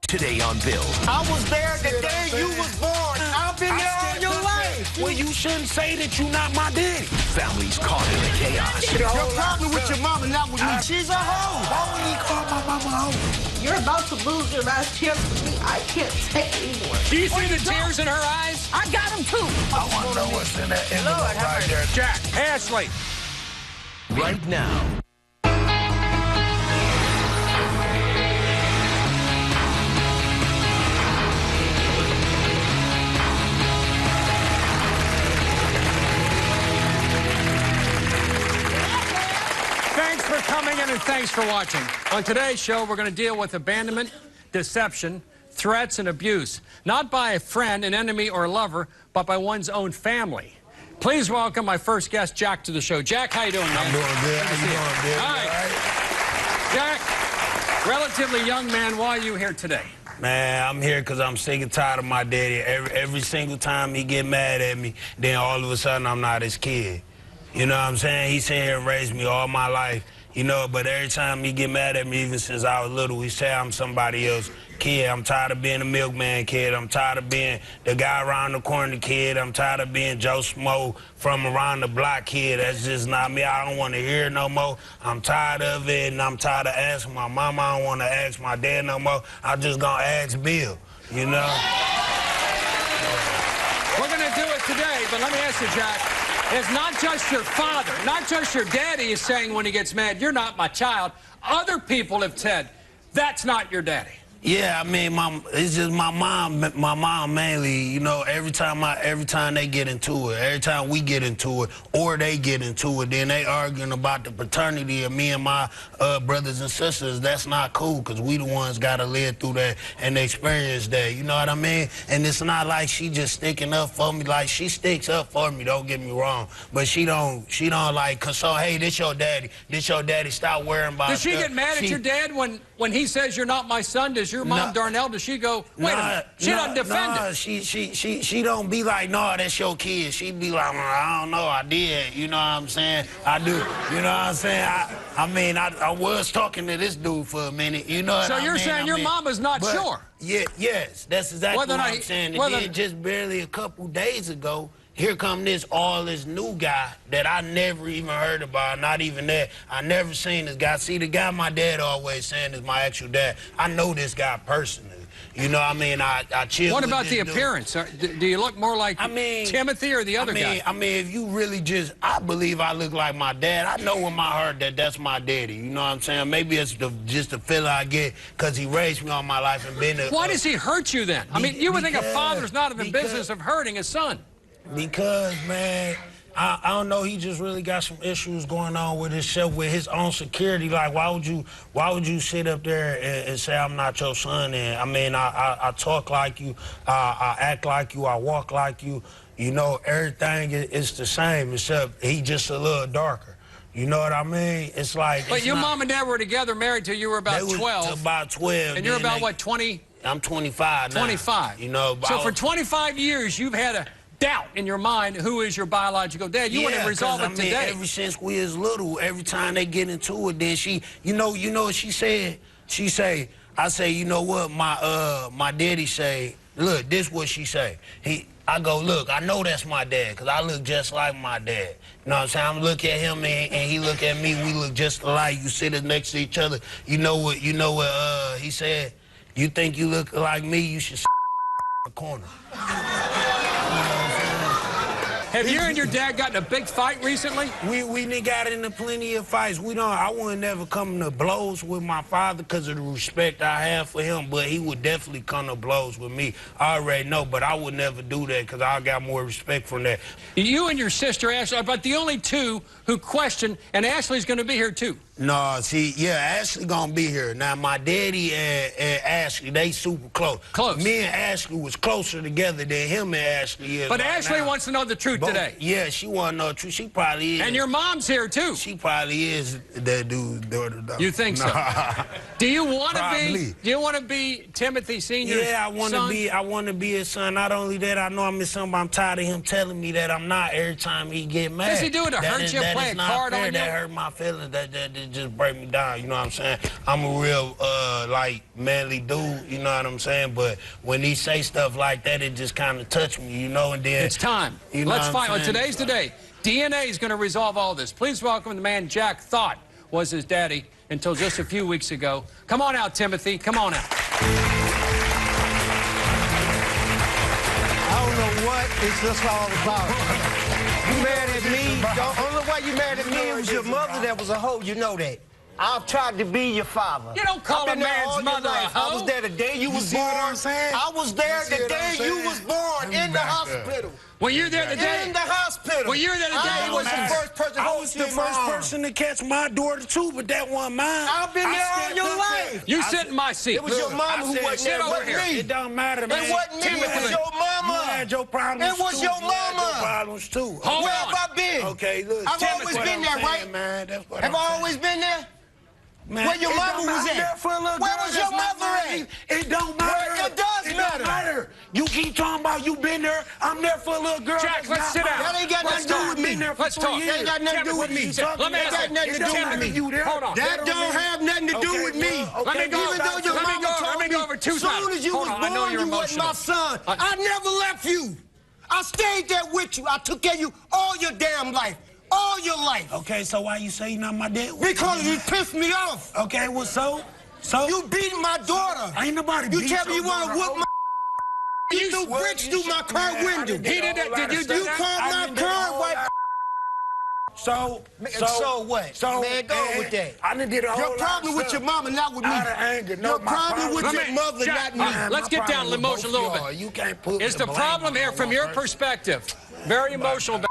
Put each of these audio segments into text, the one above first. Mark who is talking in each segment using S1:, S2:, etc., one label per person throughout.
S1: Today on Bill.
S2: I was there the day you was born. I've been there all your life.
S3: Well, you shouldn't say that you're not my daddy.
S1: Families caught in the chaos.
S2: You're probably with your mama, not with me. She's a hoe.
S3: Why would he call my mama a hoe?
S4: You're about to lose your last chance with me. I can't take anymore.
S5: Do you see the tears in her eyes?
S4: I got him too.
S3: I want to know what's in that envelope right there.
S5: Jack, Ashley.
S1: Right now.
S5: Thanks for coming in and thanks for watching. On today's show, we're going to deal with abandonment, deception, threats, and abuse. Not by a friend, an enemy, or a lover, but by one's own family. Please welcome my first guest, Jack, to the show. Jack, how you doing, man?
S3: I'm doing good. How you doing, Bill?
S5: All right. Jack, relatively young man, why are you here today?
S3: Man, I'm here because I'm sick and tired of my daddy. Every single time he get mad at me, then all of a sudden I'm not his kid. You know what I'm saying? He sat here and raised me all my life, you know, but every time he get mad at me, even since I was little, he say I'm somebody else's kid. I'm tired of being a milkman kid. I'm tired of being the guy around the corner kid. I'm tired of being Joe Smo from around the block kid. That's just not me. I don't want to hear it no more. I'm tired of it, and I'm tired of asking my mama. I don't want to ask my dad no more. I'm just going to ask Bill, you know?
S5: We're going to do it today, but let me ask you, Jack. It's not just your father, not just your daddy is saying when he gets mad, you're not my child. Other people have said, that's not your daddy.
S3: Yeah, I mean, it's just my mom mainly, you know, every time they get into it, every time we get into it, or they get into it, then they arguing about the paternity of me and my brothers and sisters. That's not cool, because we the ones got to live through that and experience that, you know what I mean? And it's not like she just sticking up for me. Like, she sticks up for me, don't get me wrong, but she don't like console, hey, this your daddy, stop worrying about
S5: Does she get mad at your dad when he says you're not my son? Does your mom, Darnell, does she go, wait a minute, she doesn't defend it?
S3: She don't be like, no, that's your kid. She be like, well, I don't know, I did. You know what I'm saying? I do. You know what I'm saying? I mean, I was talking to this dude for a minute. You know what I mean?
S5: So you're saying your mama's not sure?
S3: Yeah, yes, that's exactly what I'm saying. And then just barely a couple days ago, here come this new guy that I never even heard about, not even that. I never seen this guy. See, the guy my dad always saying is my actual dad. I know this guy personally. You know what I mean? I chill with
S5: What about the
S3: dude.
S5: appearance? Do you look more like Timothy or the other guy?
S3: I mean, if you really I believe I look like my dad. I know in my heart that that's my daddy. You know what I'm saying? Maybe it's just the feeling I get because he raised me all my life and been
S5: Why does he hurt you then? I mean, you would think a father's not in the business of hurting his son.
S3: Because, man, I don't know, he just really got some issues going on with himself, with his own security. Like, why would you sit up there and say I'm not your son? And I mean, I talk like you, I act like you, I walk like you. You know, everything is the same, except he just a little darker. You know what I mean? It's like...
S5: But your mom and dad were together, married till you were about 12.
S3: About 12.
S5: And you're about, what, 20?
S3: I'm 25 now.
S5: 25.
S3: You know,
S5: so for 25 years, you've had a doubt in your mind who is your biological dad. You want to resolve it today.
S3: Ever since we was little, every time they get into it, then she, you know what she said? She say, I say, you know what, my daddy say, look, this what she say. I go, look, I know that's my dad, because I look just like my dad. You know what I'm saying? I'm looking at him and he look at me, we look just alike. You sit next to each other. You know what he said? You think you look like me, you should the corner.
S5: Have you and your dad gotten a big fight recently?
S3: We got into plenty of fights. I wouldn't never come to blows with my father because of the respect I have for him, but he would definitely come to blows with me. I already know, but I would never do that because I got more respect from that.
S5: You and your sister, Ashley, are about the only two who question, and Ashley's going to be here too.
S3: No, see, yeah, Ashley gonna be here. Now, my daddy and Ashley, they super close.
S5: Close.
S3: Me and Ashley was closer together than him and Ashley is.
S5: But
S3: right
S5: Ashley
S3: now.
S5: wants to know the truth today.
S3: Yeah, she want to know the truth. She probably is.
S5: And your mom's here too.
S3: She probably is that dude's daughter.
S5: You think so? Do you want to be?
S3: Probably.
S5: Do you want to be Timothy Sr.'s
S3: Yeah, I want to be. I want to be his son. Not only that, I know I'm his son, but I'm tired of him telling me that I'm not every time he get mad.
S5: Does he do it to hurt you? Play a card on you?
S3: That hurt my feelings. That it just break me down, you know what I'm saying? I'm a real, like, manly dude, you know what I'm saying? But when he say stuff like that, it just kind of touch me, you know, and then...
S5: It's time.
S3: You know
S5: Let's
S3: what
S5: find
S3: I'm
S5: out.
S3: saying?
S5: Today's the day. DNA is going to resolve all this. Please welcome the man Jack thought was his daddy until just a few weeks ago. Come on out, Timothy. Come on out.
S2: I don't know what it's just all about. You mad at me? The only way you mad at me, it was your mother that was a hoe. You know that. I've tried to be your father.
S5: You don't call a man's mother a hoe.
S2: I was there the day you was born. I was there the day you was born in the hospital.
S5: Were you there the day?
S2: In the hospital.
S5: Were you there the day?
S2: I was the first person.
S3: I was the first person to catch my daughter, too, but that wasn't mine.
S2: I've been there all your life.
S5: You sit in my seat.
S2: It was your mama who wasn't there.
S5: Sit over here.
S3: It don't matter, man.
S2: It wasn't me. It was your mama.
S3: You had your problems,
S2: It was
S3: too.
S2: your
S3: You had
S2: mama.
S3: your problems, too.
S5: Hold
S2: Where
S5: on.
S2: have I been?
S3: Okay, look.
S2: I've always been there, right?
S3: Man, that's what
S2: Have I always been there?
S3: Man,
S2: Where your
S3: it
S2: mama
S3: don't
S2: was
S3: matter.
S2: at?
S3: For a little
S2: Where
S3: girl,
S2: was your
S3: that's not
S2: mother
S3: mine.
S2: at?
S3: It don't matter.
S2: It does
S3: It
S2: matter.
S3: don't matter. You keep talking about you been there. I'm there for a little girl.
S5: Jack,
S3: that's
S5: let's
S3: not
S5: sit
S3: mine.
S5: down.
S2: That ain't got nothing to do with me.
S3: Been there for
S5: Let's
S3: 3
S5: talk.
S3: years.
S2: That ain't got nothing to do with me.
S5: Let me
S2: That
S5: ask
S2: got nothing to do with me.
S3: You there?
S5: Hold on.
S2: That don't have nothing to do with me.
S5: Let me go.
S2: Even though your
S5: Let me
S2: mama
S5: go.
S2: told
S5: Let me go over two
S2: as soon
S5: times.
S2: as you
S5: Hold
S2: was
S5: on. I know
S2: born,
S5: you're
S2: you wasn't my
S5: emotional.
S2: son. I never left you. I stayed there with you. I took care of you all your damn life. All your life.
S3: Okay, so why you say you're not my dad?
S2: Because you pissed me off.
S3: Okay, well, so?
S2: You beating my daughter.
S3: Ain't nobody
S2: You
S3: beat
S2: tell me
S3: your
S2: you want to
S3: daughter.
S2: whoop my... You threw bricks through my car window.
S5: He did that. Did you do
S2: You
S5: that?
S2: called
S3: I
S2: my
S3: done did a
S2: car
S3: whole
S2: white...
S3: lot. So
S2: what?
S3: So,
S2: Man, go with that.
S3: I done did a whole
S2: Your problem
S3: lot
S2: with your mama, not with me.
S3: Out of anger. No,
S2: Your
S3: my
S2: problem with
S5: Let
S2: your
S5: me-
S2: mother,
S5: Jack,
S2: not me.
S3: Man,
S5: let's
S3: my
S5: get down to the
S3: problem with
S5: emotion a little
S3: both y'all.
S5: bit.
S3: You can't put
S5: Is the
S3: blame
S5: problem
S3: on
S5: here
S3: one
S5: from your
S3: person.
S5: perspective? Very emotional.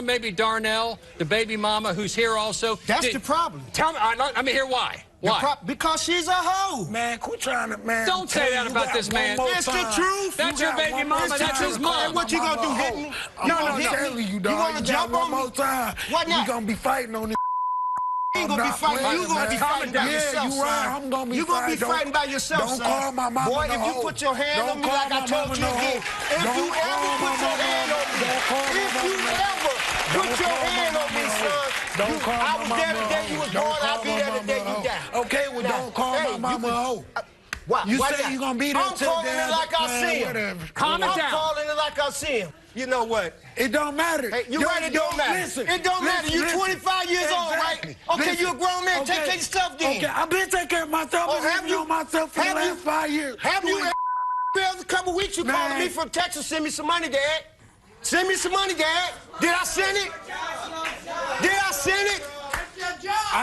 S5: Maybe Darnell, the baby mama who's here also.
S2: That's the problem.
S5: Tell me. Let me hear why. Why?
S2: Because she's a hoe.
S3: Man, quit trying to, man.
S5: Don't say that
S3: you
S5: about
S3: got
S5: this
S3: one
S5: man.
S3: more
S2: It's the
S3: time.
S2: truth.
S5: That's
S3: You
S5: your
S3: got
S5: baby
S3: one more
S5: mama. That's
S3: time.
S5: his mom.
S2: What you gonna do, hit me?
S5: No,
S3: I'm
S5: no.
S3: telling you, dog.
S2: You wanna jump
S3: got
S2: on
S3: one
S2: me?
S3: more time.
S2: What now?
S3: We gonna be fighting on this.
S2: You ain't gonna be fighting. You gonna be fighting by yourself,
S3: you right.
S2: son.
S3: I'm gonna be
S2: You gonna be
S3: fighting.
S2: fighting by yourself,
S3: Don't
S2: son.
S3: call my mama
S2: Boy,
S3: no
S2: if you
S3: hoe.
S2: put your hand
S3: Don't
S2: on me
S3: call
S2: like I
S3: my
S2: told
S3: mama
S2: you
S3: no
S2: again,
S3: hoe.
S2: if
S3: Don't
S2: you
S3: call
S2: ever
S3: my
S2: put your
S3: mama
S2: hand
S3: no
S2: on me,
S3: hoe. Don't call my
S2: if you
S3: mama no
S2: ever
S3: Don't
S2: put your
S3: call my
S2: hand on
S3: mama
S2: me,
S3: no
S2: son,
S3: hoe. Don't call
S2: I
S3: my
S2: was
S3: mama
S2: there the
S3: no
S2: day you
S3: hoe.
S2: was
S3: Don't
S2: born.
S3: call
S2: I'll be
S3: my
S2: there the
S3: mama
S2: day
S3: no
S2: you
S3: hoe.
S2: die.
S3: Okay, well, don't call my mama a hoe.
S2: Why?
S3: You
S2: Why
S3: say
S2: not?
S3: you gonna be there
S2: I'm
S3: till
S2: calling it
S3: death,
S2: like I
S3: man,
S2: see him.
S3: whatever.
S5: Calm it
S2: I'm
S5: down.
S2: calling it like I see him. You know what?
S3: It don't matter.
S2: Hey, you right, it don't matter.
S3: Listen,
S2: It don't matter. You
S3: listen.
S2: 25 years old, right?
S3: Exactly.
S2: Okay,
S3: Listen.
S2: you a grown man. Take care of yourself then.
S3: Okay, I've been taking care of myself.
S2: Oh,
S3: I've been
S2: have
S3: living
S2: you?
S3: on myself for the
S2: Have you?
S3: last 5 years.
S2: Have you a couple weeks you
S3: Man.
S2: called me from Texas, send me some money, Dad. Send me some money, Dad. Did I send it? Did I send it?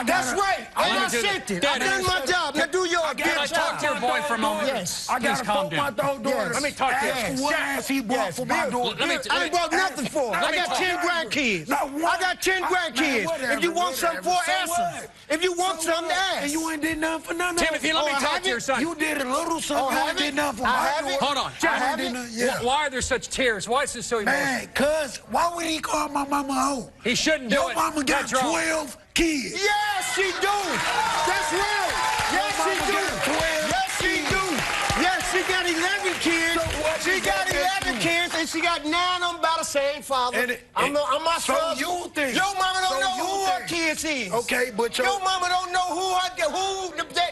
S2: That's right. And I sent it. I done my job. Now do yours.
S5: Can I talk to your boy for a moment?
S2: Yes.
S3: I
S5: Please
S3: gotta
S5: calm
S3: fuck my
S5: down.
S3: dog daughter.
S2: Yes.
S5: Let me talk to you.
S3: Ask what ass he bought
S2: Yes,
S3: for my
S2: Bill.
S3: daughter.
S2: I ain't bought nothing for him. I got 10 grandkids.
S3: Not one.
S2: I got 10
S3: Man,
S2: grandkids.
S3: whatever,
S2: If you want something for,
S3: whatever.
S2: ask
S3: So
S2: him.
S3: what?
S2: If you want something, ask.
S3: And you ain't did nothing for none of
S5: Timothy,
S3: it.
S5: let me
S2: Oh, I
S5: talk to your
S2: haven't?
S5: son.
S3: You did a little something.
S2: Oh,
S3: You
S2: have
S3: ain't
S2: it?
S3: did nothing for
S2: I
S3: my
S2: have it?
S3: daughter.
S5: Hold on.
S3: I
S5: Jack,
S3: ain't did nothing, yeah.
S5: Why are there such tears? Why is this so emotional?
S3: Man, cuz, why would he call my mama a hoe?
S5: He shouldn't do
S3: Your
S5: it.
S3: mama got
S5: That's wrong.
S3: 12 kids.
S2: Yes, she do. That's real. Yes, she
S3: mama
S2: do.
S3: got 12
S2: Yes, she do. Yes, she got 11 kids.
S3: So what
S2: She
S3: does
S2: got
S3: that
S2: 11
S3: mean?
S2: kids, and she got 9 of them by the same father. I'm my
S3: so
S2: son.
S3: you think.
S2: Your mama don't
S3: So
S2: know
S3: you
S2: who her
S3: think.
S2: kids is.
S3: Okay, but
S2: Your mama don't know who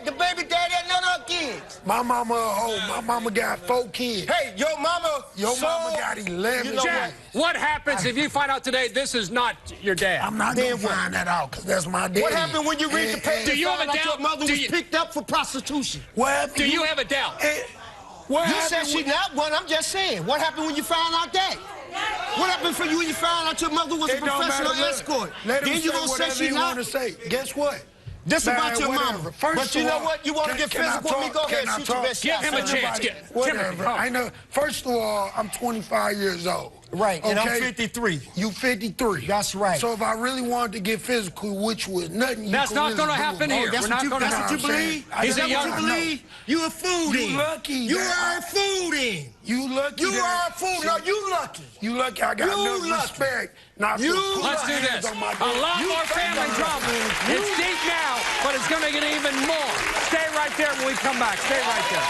S2: the baby daddy and none of her kids.
S3: My mama a hoe. My mama got 4 kids.
S2: Hey, your mama.
S3: Your mama got 11
S2: You know
S5: Jack, what happens if you find out today this is not your dad?
S3: I'm not
S2: Then
S3: gonna
S2: what?
S3: find that out, because that's my daddy.
S2: What happened when you read the paper?
S5: Do you
S2: and
S5: have a
S2: found out
S5: doubt?
S2: your mother
S5: Do
S2: was
S5: you-
S2: picked up for prostitution?
S3: What happened?
S5: Do you have a doubt?
S3: What
S2: You
S3: happened
S2: said she
S3: when-
S2: not one. I'm just saying. What happened when you found out that? What happened for you when you found out your mother was a
S3: It don't
S2: professional
S3: matter.
S2: escort?
S3: Let him
S2: Then you
S3: say
S2: gonna say
S3: whatever
S2: she
S3: he
S2: not?
S3: want to say. Guess what?
S2: This
S3: Man,
S2: about your
S3: whatever.
S2: mama.
S3: First
S2: But you
S3: of
S2: know
S3: all,
S2: what? You want to get
S3: can I
S2: physical with me? Go
S3: talk?
S2: ahead.
S3: Can I
S2: Shoot your
S3: talk?
S2: best
S5: Give
S2: shot.
S5: him a
S2: son.
S5: chance.
S3: Whatever.
S5: Timothy, come.
S3: I know. First of all, I'm 25 years old.
S2: Right, and I'm
S3: Okay?
S2: 53.
S3: You 53.
S2: That's right.
S3: So if I really wanted to get physical, which was nothing you
S5: That's
S3: could
S5: not
S3: really
S5: gonna
S3: do
S5: happen
S3: about
S5: here.
S3: it.
S2: That's
S5: We're
S2: what
S5: not
S2: you,
S5: gonna
S2: that's
S5: have
S2: what you
S3: I'm
S2: believe?
S3: saying.
S5: He's
S2: Is
S5: a
S2: that
S5: young-
S2: what you believe? You a fool then.
S3: You lucky.
S2: You
S3: that-
S2: are a fool then.
S3: You lucky.
S2: You
S3: that-
S2: are a fool. No, you lucky.
S3: You lucky I got
S2: You
S3: enough
S2: lucky.
S3: respect not
S2: You
S3: to put
S5: Let's
S3: my
S5: do
S3: hands
S5: this.
S3: on my
S5: A
S3: daddy.
S5: lot
S3: You
S5: more
S3: think
S5: family
S3: I'm
S5: drama.
S3: lucky.
S5: It's deep now, but it's going to get even more. Stay right there when we come back. Stay right there.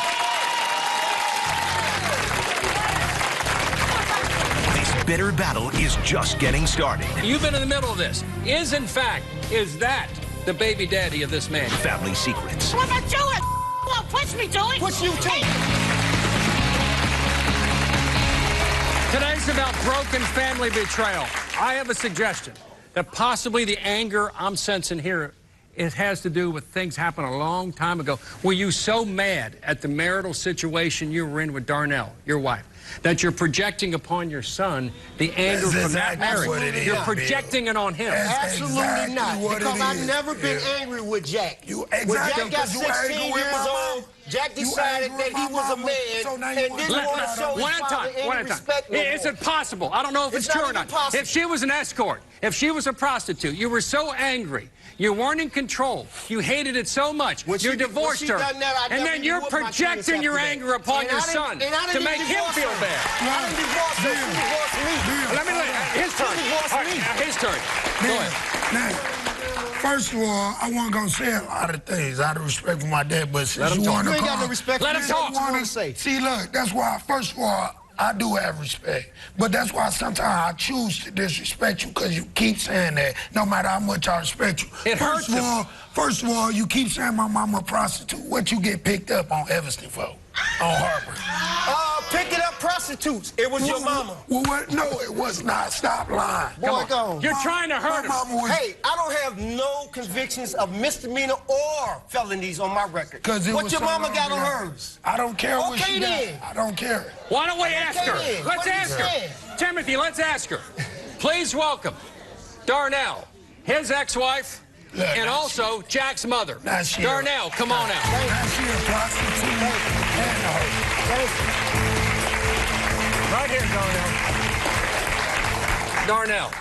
S1: This bitter battle is just getting started.
S5: You've been in the middle of this. Is that the baby daddy of this man.
S1: Family secrets.
S6: What about you? Well, push me to it.
S2: Push you too.
S5: Today's about broken family betrayal. I have a suggestion that possibly the anger I'm sensing here, it has to do with things happened a long time ago. Were you so mad at the marital situation you were in with Darnell, your wife, that you're projecting upon your son the anger from that marriage? You're projecting it on him.
S2: Absolutely not. Because I've never been angry with Jack. When Jack got 16 years old, Jack decided that he was a man and didn't want to show his father any respect no more.
S5: Is it possible? I don't know if it's true or not. If she was an escort, if she was a prostitute, you were so angry, you weren't in control, you hated it so much, you divorced her, and then you're projecting your anger upon your son to make him feel bad.
S2: I didn't divorce her. She divorced me.
S5: Let me his turn. All right, his turn. Go ahead.
S7: Now, first of all, I wasn't going to say a lot of things out of respect for my dad, but since you want to
S2: You ain't got no
S7: call...
S2: respect
S5: Let
S2: for
S5: him
S2: me.
S5: talk.
S2: What you want to say?
S7: See, look, that's why, first of all, I do have respect. But that's why sometimes I choose to disrespect you, because you keep saying that, no matter how much I respect you.
S5: It hurts him.
S7: First of all, you keep saying my mama a prostitute. What you get picked up on Evanston for? On Harper.
S2: Picking up prostitutes. It was your mama.
S7: Well, what? No, it was not. Stop lying.
S2: Boy, go.
S5: You're trying to hurt him.
S2: Hey, I don't have no convictions of misdemeanor or felonies on my record. What your mama got on hers?
S7: I don't care what
S2: Okay,
S7: she
S2: then.
S7: got. I don't care.
S5: Why don't we ask her?
S2: then.
S5: Let's
S2: What do you
S5: ask her.
S2: say?
S5: Timothy, let's ask her. Please welcome Darnell, his ex-wife, and also Jack's mother. Darnell, come on out.
S7: Now she a prostitute and a hoe.
S5: Right here, Darnell. Darnell,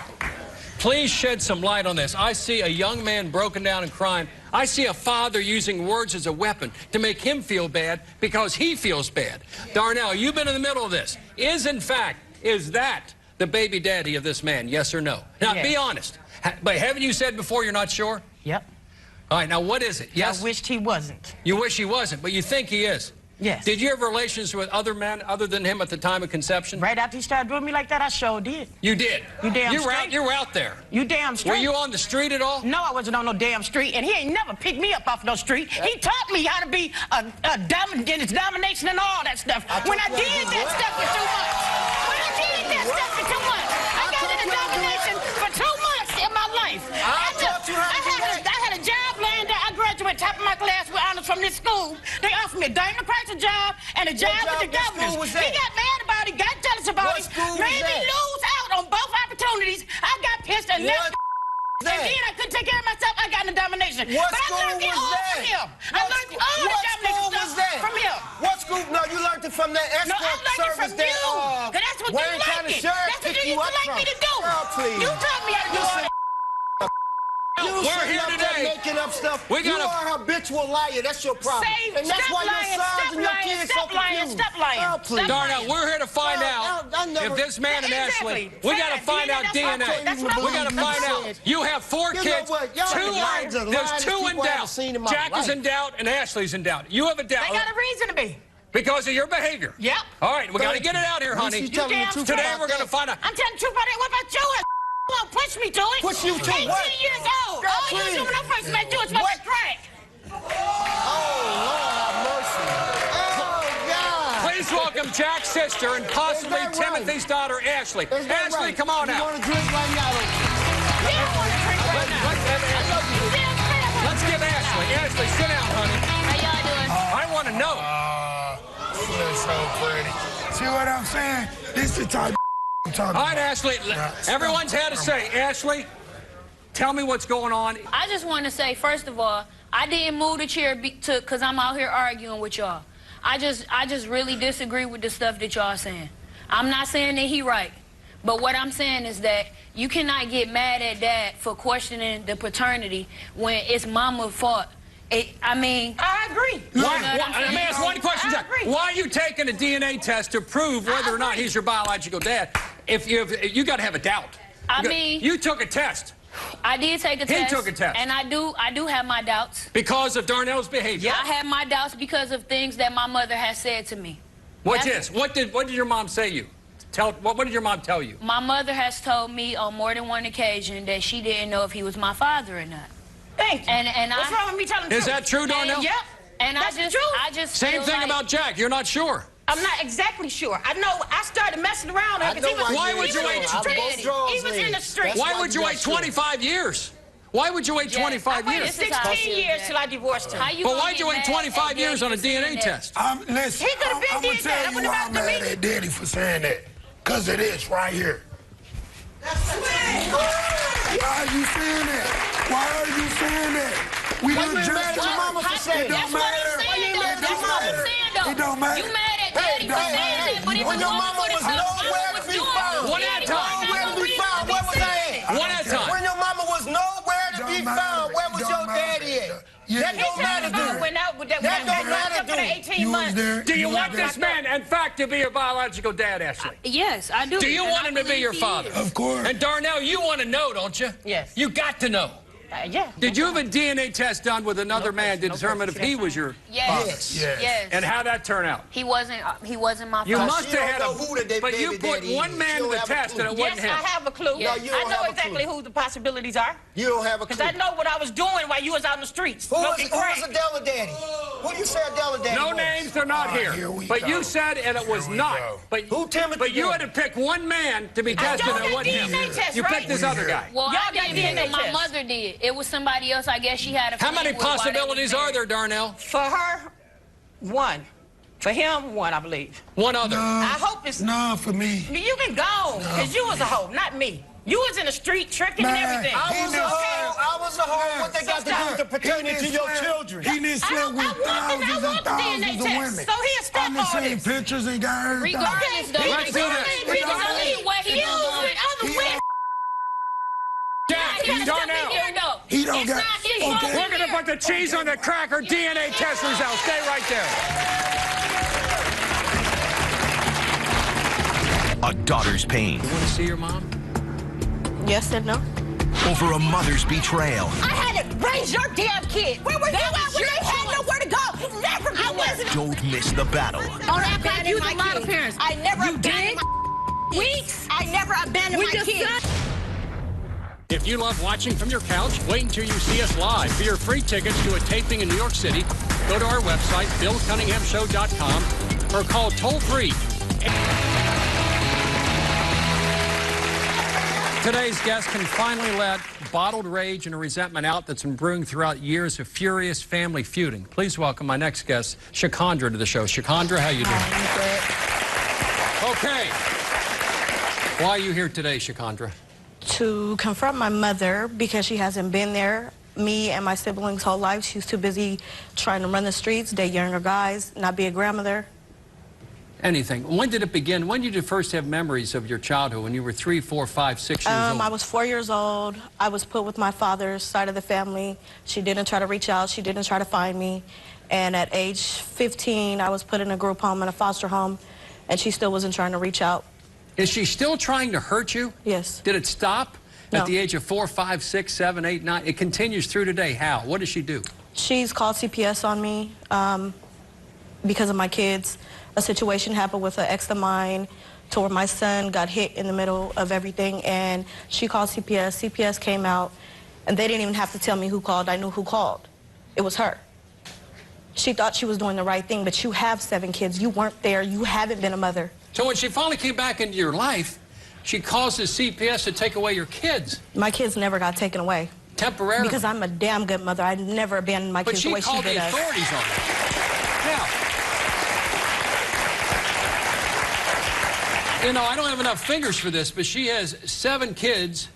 S5: please shed some light on this. I see a young man broken down and crying. I see a father using words as a weapon to make him feel bad because he feels bad. Darnell, you've been in the middle of this. Is that the baby daddy of this man, yes or no? Now,
S6: Yes.
S5: be honest. But haven't you said before you're not sure?
S6: Yep.
S5: All right, now what is it? Yes?
S6: I wished he wasn't.
S5: You wish he wasn't, but you think he is?
S6: Yes.
S5: Did you have relations with other men other than him at the time of conception?
S6: Right after he started doing me like that, I sure did.
S5: You did?
S6: You damn straight.
S5: You were out there.
S6: You damn straight.
S5: Were you on the street at all?
S6: No, I wasn't on no damn street, and he ain't never picked me up off no street. He taught me how to be a domination and all that stuff. When I did that stuff for 2 months. When I did that stuff for 2 months. I got into domination for 2 months in my life. I had a job laying there. I graduated top of my class with honors from this school. They offered me a Dana Price job and a job with the governors. He got mad about it, got jealous about it, made me lose out on both opportunities. I got pissed and left. And then I couldn't take care of myself. I got into domination.
S2: What
S6: but
S2: school
S6: I learned it
S2: was
S6: all
S2: that?
S6: from him. I learned all the domination stuff from him.
S2: What school? No, you learned it from that
S6: No, I
S2: escort
S6: learned it
S2: service
S6: from
S2: that,
S6: you. Because that's what you
S2: Wayne
S6: like
S2: County
S6: it.
S2: Sheriff
S6: That's what
S2: picked
S6: you
S2: you
S6: used
S2: up
S6: to like
S2: from.
S6: me to do.
S2: Girl, please.
S6: You taught me how to do all that.
S5: We're here today.
S2: Making up stuff.
S5: We
S2: You
S5: gotta-
S2: are a habitual liar. That's your problem. And that's
S6: Stop
S2: why your
S6: lying,
S2: sons
S6: stop
S2: and your
S6: lying,
S2: kids
S6: stop
S2: so
S6: lying,
S2: confused.
S6: stop lying.
S2: Oh, please.
S6: Stop
S5: Darnell, we're here to find out if this man and Ashley, we got to find out DNA.
S6: That's what I
S5: We got to
S6: want.
S5: find out. You have 4
S2: You know
S5: kids.
S2: what? Y'all are the
S5: There's
S2: lyingest
S5: 2 in
S2: people I ever
S5: doubt.
S2: seen in my
S5: Jack is
S2: life.
S5: in doubt and Ashley's in doubt. You have a doubt
S6: They got a reason to be.
S5: because of your behavior.
S6: Yep.
S5: All right, we got to get it out here, honey.
S2: You telling the truth
S5: Today
S2: about
S5: we're going to
S2: that?
S5: find out.
S6: I'm telling the truth about it. What about you? Well, push me to it.
S2: Push you to
S6: 18
S2: what?
S6: years old.
S2: Girl,
S6: All you
S2: please.
S6: do when I first met you was smoke crack.
S2: Oh, Lord have mercy. Oh, God.
S5: Please welcome Jack's sister and possibly
S2: Is that right?
S5: Timothy's daughter, Ashley.
S2: Is that
S5: Ashley,
S2: right?
S5: come on
S2: You
S5: out.
S2: want to drink right now, don't you?
S6: You don't want to drink right now.
S5: Let's give Ashley. Ashley, sit down, honey.
S6: How y'all doing?
S5: I want to know.
S7: She looks so pretty. See what I'm saying? This the type I'm talking
S5: All right,
S7: about.
S5: Ashley, everyone's had to say. Ashley, tell me what's going on.
S8: I just want to say, first of all, I didn't move the chair because I'm out here arguing with y'all. I just really disagree with the stuff that y'all saying. I'm not saying that he right, but what I'm saying is that you cannot get mad at dad for questioning the paternity when it's mama's fault. I mean,
S6: I agree.
S5: Let me ask one question, Jack.
S6: agree.
S5: Why are you taking a DNA test to prove whether or not he's your biological dad? If you got to have a doubt. You took a test.
S8: I did take a test.
S5: He took a test.
S8: And I do have my doubts.
S5: Because of Darnell's behavior.
S8: I have my doubts because of things that my mother has said to me.
S5: What did your mom say you? What did your mom tell you?
S8: My mother has told me on more than one occasion that she didn't know if he was my father or not.
S6: Thank you.
S8: And
S6: what's wrong with me telling the
S5: Is
S6: truth?
S5: that true, Darnell?
S6: Yep.
S8: And
S6: That's
S8: I just
S5: Same
S8: feel
S5: thing
S8: like
S5: about Jack. You're not sure.
S6: I'm not exactly sure. I know I started messing around because he was,
S5: Why would you wait?
S6: He was in the street.
S5: Why would you wait 25 years? Why would you wait 25
S6: I
S5: years?
S6: waited 16 years till I divorced him.
S5: But why'd you wait 25 years on a DNA test?
S7: Listen,
S6: He could have been
S7: I'm going
S6: did
S7: to
S6: that.
S7: tell you why I'm mad at Daddy for saying that. Because it is right here. Why are you saying that? Why are you saying that? We
S2: Why
S7: done
S2: you ain't
S7: just
S2: mad at your mama for saying that?
S7: It don't matter.
S8: That's what I'm saying, though.
S7: It don't matter.
S8: You mad at Daddy for saying that, but if
S2: When your mama was nowhere to be found.
S5: One at a time.
S2: Nowhere to be found. Where was I at?
S5: One at a time.
S2: When your mama was nowhere to be found, where was your daddy at? That don't matter, dude. That don't matter, dude.
S6: 18 months.
S5: Do you want this man, in fact, to be your biological dad, Ashley?
S8: Yes, I do.
S5: Do you want him to be your father?
S7: Of course.
S5: And Darnell, you want to know, don't you?
S6: Yes.
S5: You got to know.
S6: Yeah.
S5: Did you have a DNA test done with another man to determine if he was your father?
S8: Yes.
S5: And how'd that turn out?
S8: He wasn't my father.
S5: You must
S2: She
S5: have
S2: don't
S5: had
S2: know who the
S5: but you
S2: baby
S5: put
S2: daddy
S5: one
S2: is.
S5: man
S2: She
S5: in the
S2: don't have a
S5: test
S2: clue.
S5: and it
S6: Yes,
S5: wasn't him.
S6: I have a clue.
S2: No, you don't
S6: I know
S2: have a
S6: exactly
S2: clue.
S6: who the possibilities are.
S2: You don't have a clue.
S6: Because I know what I was doing while you was out in the streets.
S2: Who was
S6: smoking crack.
S2: Adela Daddy? Who you say Adela Daddy
S5: No
S2: was?
S5: names, they're not here.
S7: here we
S5: But
S7: go.
S5: you said and it was
S7: Here we
S5: not.
S7: go.
S5: But
S2: Who Timothy
S5: But you
S2: was?
S5: had to pick one man to be tested
S6: don't
S5: and it
S6: got
S5: wasn't him.
S6: DNA test,
S5: You
S6: right?
S5: picked this other guy.
S8: Well,
S6: Y'all
S8: I
S6: got
S8: didn't,
S6: DNA
S8: but my
S6: test.
S8: mother did. It was somebody else. I guess she had a.
S5: How many
S8: feeling with why they was
S5: possibilities are
S8: married.
S5: there, Darnell?
S6: For her, one. For him, one, I believe.
S5: One other.
S6: I hope it's...
S7: No, for me.
S6: You can go, because you was a hoe, not me. You was in the street tricking and
S7: Man,
S6: everything.
S2: I was a hoe. I was a hoe. What they got to do with the pertaining to your children?
S7: He didn't sleep with thousands and thousands of women.
S6: So he'll step
S7: I'm the
S6: on
S7: same
S6: this.
S7: pictures he got her.
S8: Regardless, though,
S5: Let's do this.
S8: regardless of what he was with other women.
S5: Jack,
S8: He had to step in
S5: Darnell.
S8: here, though.
S7: He don't
S8: It's
S7: got-
S8: not his
S7: okay.
S8: fault.
S5: We're going to put the cheese on the cracker DNA test results. Stay right there.
S1: A daughter's pain
S5: You want to see your mom?
S4: Yes and no.
S1: over a mother's betrayal.
S6: I had to raise your damn kid. Where were you at when they had nowhere to go? You never I wasn't.
S1: Don't miss the battle.
S6: Don't act like you the model parents. I never abandoned my weeks. I never abandoned my kids.
S5: If you love watching from your couch, wait until you see us live. For your free tickets to a taping in New York City, go to our website, BillCunninghamShow.com, or call toll-free. Today's guest can finally let bottled rage and resentment out that's been brewing throughout years of furious family feuding. Please welcome my next guest, Shakondra, to the show. Shakondra, how you doing? Okay. Why are you here today, Shakondra?
S4: To confront my mother because she hasn't been there. Me and my siblings' whole life, she's too busy trying to run the streets, date younger guys, not be a grandmother.
S5: Anything. When did it begin? When did you first have memories of your childhood? When you were 3, 4, 5, 6 years old?
S4: I was 4 years old. I was put with my father's side of the family. She didn't try to reach out. She didn't try to find me. And at age 15, I was put in a group home and a foster home, and she still wasn't trying to reach out.
S5: Is she still trying to hurt you?
S4: Yes.
S5: Did it stop
S4: No.
S5: at the age of 4, 5, 6, 7, 8, 9? It continues through today. How? What does she do?
S4: She's called CPS on me because of my kids. A situation happened with an ex of mine to where my son got hit in the middle of everything, and she called CPS. CPS came out, and they didn't even have to tell me who called. I knew who called. It was her. She thought she was doing the right thing, but you have 7 kids. You weren't there. You haven't been a mother.
S5: So when she finally came back into your life, she causes CPS to take away your kids.
S4: My kids never got taken away.
S5: Temporarily.
S4: Because I'm a damn good mother. I never abandoned my
S5: But
S4: kids
S5: she
S4: the way she
S5: called
S4: did
S5: the
S4: us.
S5: authorities on it. Now, you know, I don't have enough fingers for this, but she has 7 kids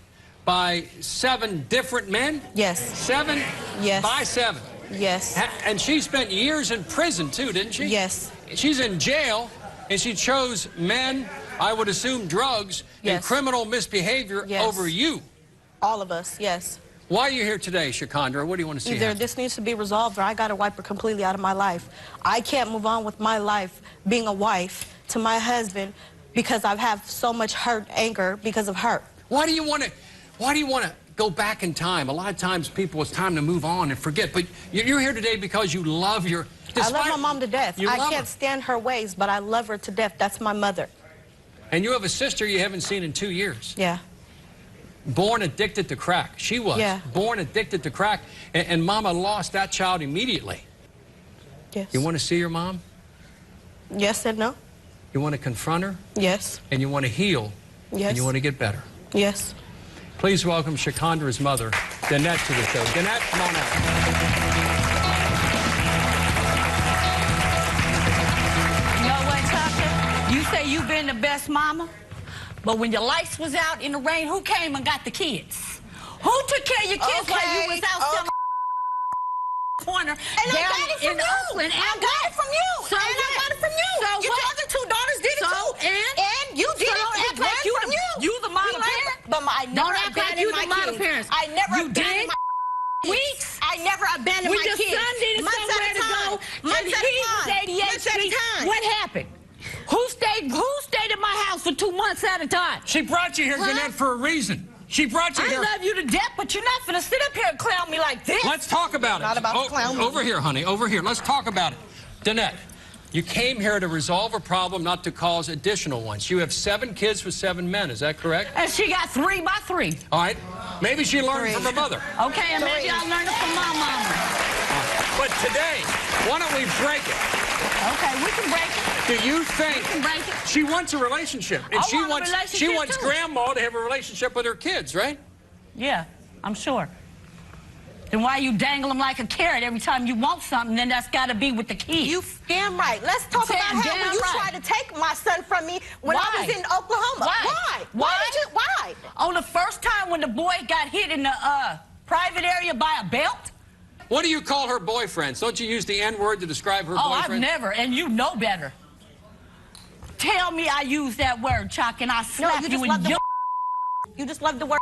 S5: by 7 different men?
S4: Yes.
S5: 7?
S4: Yes.
S5: By 7.
S4: Yes.
S5: And she spent years in prison, too, didn't she?
S4: Yes.
S5: She's in jail, and she chose men, I would assume drugs, and
S4: Yes.
S5: criminal misbehavior
S4: Yes.
S5: over you.
S4: All of us, yes.
S5: Why are you here today, Shakondra? What do you want to see
S4: Either
S5: happen?
S4: this needs to be resolved or I got to wipe her completely out of my life. I can't move on with my life being a wife to my husband because I have so much hurt, anger because of her.
S5: Why do you want to go back in time? A lot of times people, it's time to move on and forget. But you're here today because you love your...
S4: I love my mom to death.
S5: You
S4: I
S5: love
S4: can't
S5: her.
S4: stand her ways, but I love her to death. That's my mother.
S5: And you have a sister you haven't seen in 2 years.
S4: Yeah.
S5: Born addicted to crack. She was.
S4: Yeah.
S5: Born addicted to crack. And Mama lost that child immediately.
S4: Yes.
S5: You want to see your mom?
S4: Yes and no.
S5: You want to confront her?
S4: Yes.
S5: And you want to heal?
S4: Yes.
S5: And you want to get better?
S4: Yes.
S5: Please welcome Shakondra's mother, Danette, to the show. Danette, come on out.
S6: You know what, Tucker? You say you've been the best mama, but when your lights was out in the rain, who came and got the kids? Who took care of your kids while you was out selling corner?
S9: And I got it from you.
S6: Oakland,
S9: I got it from you.
S6: So
S9: and I got it from you.
S6: So
S9: Your
S6: what?
S9: other two daughters did it too. And you did it.
S6: Act like you
S9: from you.
S6: You the model parent.
S9: But I never
S6: Don't act like you the model parents.
S9: I never
S6: You did?
S9: abandoned my
S6: Weeks.
S9: I never abandoned
S6: When
S9: my
S6: your
S9: kids.
S6: son needed
S9: Months
S6: somewhere
S9: at a
S6: to
S9: time.
S6: go,
S9: Months
S6: and
S9: at
S6: he
S9: a
S6: was
S9: time.
S6: 88
S9: Months at a time.
S6: What happened? Who stayed at my house for 2 months at a time?
S5: She brought you here, Danette, for a reason. She brought you
S6: I
S5: here.
S6: love you to death, but you're not gonna sit up here and clown me like this.
S5: Let's talk about it.
S9: Not about the clown.
S5: Over here, honey. Over here. Let's talk about it. Danette, you came here to resolve a problem, not to cause additional ones. You have 7 kids with 7 men. Is that correct?
S6: And she got 3 by 3.
S5: All right. Maybe she learned from her mother.
S6: Okay, and maybe I learned it from my mama.
S5: But today, why don't we break it?
S6: Okay, we can break it.
S5: Do you think
S6: We can break it.
S5: she wants a relationship? And
S6: I
S5: she
S6: want a
S5: wants
S6: relationship, too.
S5: grandma to have a relationship with her kids, right?
S6: Yeah, I'm sure. Then why you dangle them like a carrot every time you want something? Then that's got to be with the kids.
S9: You damn right. Let's talk about how
S6: Damn
S9: when you
S6: right.
S9: tried to take my son from me when I
S6: Why?
S9: was in Oklahoma.
S6: Why?
S9: Why?
S6: On the first time when the boy got hit in the private area by a belt?
S5: What do you call her boyfriends? Don't you use the N-word to describe her
S6: Oh,
S5: boyfriend?
S6: I've never, and you know better. Tell me I use that word, Chuck, and I slap
S9: you
S6: you
S9: just
S6: in
S9: love the
S6: your...
S9: You just love the word.